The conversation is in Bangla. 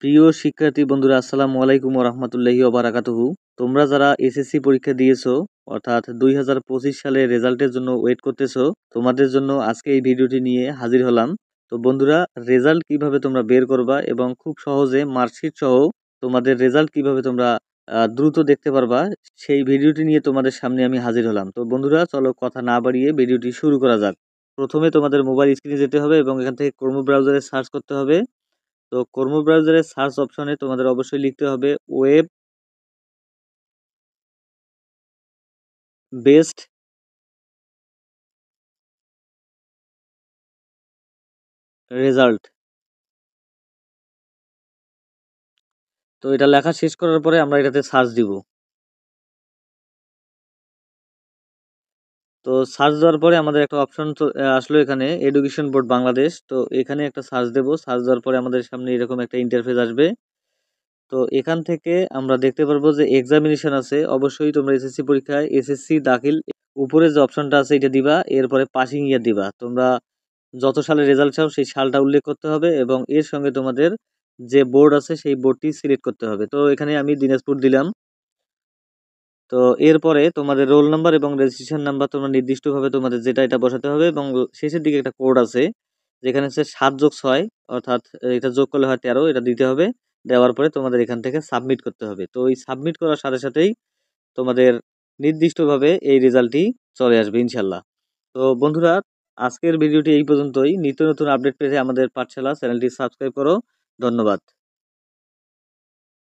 প্রিয় শিক্ষার্থী বন্ধুরা, আসসালামু আলাইকুম ওয়া রাহমাতুল্লাহি ওয়া বারাকাতুহু। তোমরা যারা এসএসসি পরীক্ষা দিয়েছো অর্থাৎ 2025 সালের রেজাল্টের জন্য ওয়েট করতেছো, তোমাদের জন্য আজকে এই ভিডিওটি নিয়ে হাজির হলাম। তো বন্ধুরা, রেজাল্ট কিভাবে তোমরা বের করবা এবং খুব সহজে মার্কশিট সহ তোমাদের রেজাল্ট কিভাবে তোমরা দ্রুত দেখতে পারবা, সেই ভিডিওটি নিয়ে তোমাদের সামনে আমি হাজির হলাম। তো বন্ধুরা, চলো কথা না বাড়িয়ে ভিডিওটি শুরু করা যাক। প্রথমে তোমাদের মোবাইল স্ক্রিনে যেতে হবে এবং এখান থেকে ক্রোম ব্রাউজারে সার্চ করতে হবে। তো ক্রোম ব্রাউজারের সার্চ অপশনে তোমাদের অবশ্যই লিখতে হবে ওয়েব বেসড রেজাল্ট। তো এটা লেখা শেষ করার পরে আমরা এটাতে সার্চ দিব। তো সার্চ দেওয়ার পরে আমাদের একটা অপশন আসলো এখানে এডুকেশন বোর্ড বাংলাদেশ। তো এখানে একটা সার্চ দেব। সার্চ দেওয়ার পরে আমাদের সামনে এরকম একটা ইন্টারফেস আসবে। তো এখান থেকে আমরা দেখতে পারবো যে এক্সামিনেশন আছে। অবশ্যই তোমরা এসএসসি পরীক্ষায় এসএসসি দাখিল উপরে যে অপশনটা আছে এটা দিবা, এরপরে পাসিং ইয়ার দিবা। তোমরা যত সালে রেজাল্ট চাও সেই সালটা উল্লেখ করতে হবে এবং এর সঙ্গে তোমাদের যে বোর্ড আছে সেই বোর্ডটি সিলেক্ট করতে হবে। তো এখানে আমি দিনাজপুর দিলাম। তো এরপরে তোমাদের রোল নাম্বার এবং রেজিস্ট্রেশন নাম্বার তোমরা নির্দিষ্টভাবে তোমাদের যেটা এটা বসাতে হবে এবং শেষের দিকে একটা কোড আছে যেখানে হচ্ছে 7+6 অর্থাৎ এটা যোগ করলে হয় 13, এটা দিতে হবে। দেওয়ার পরে তোমাদের এখান থেকে সাবমিট করতে হবে। তো এই সাবমিট করার সাথে সাথেই তোমাদের নির্দিষ্টভাবে এই রেজাল্টটি চলে আসবে ইনশাল্লাহ। তো বন্ধুরা, আজকের ভিডিওটি এই পর্যন্তই। নিত্য নতুন আপডেট পেতে আমাদের পাঠশালা চ্যানেলটি সাবস্ক্রাইব করো। ধন্যবাদ।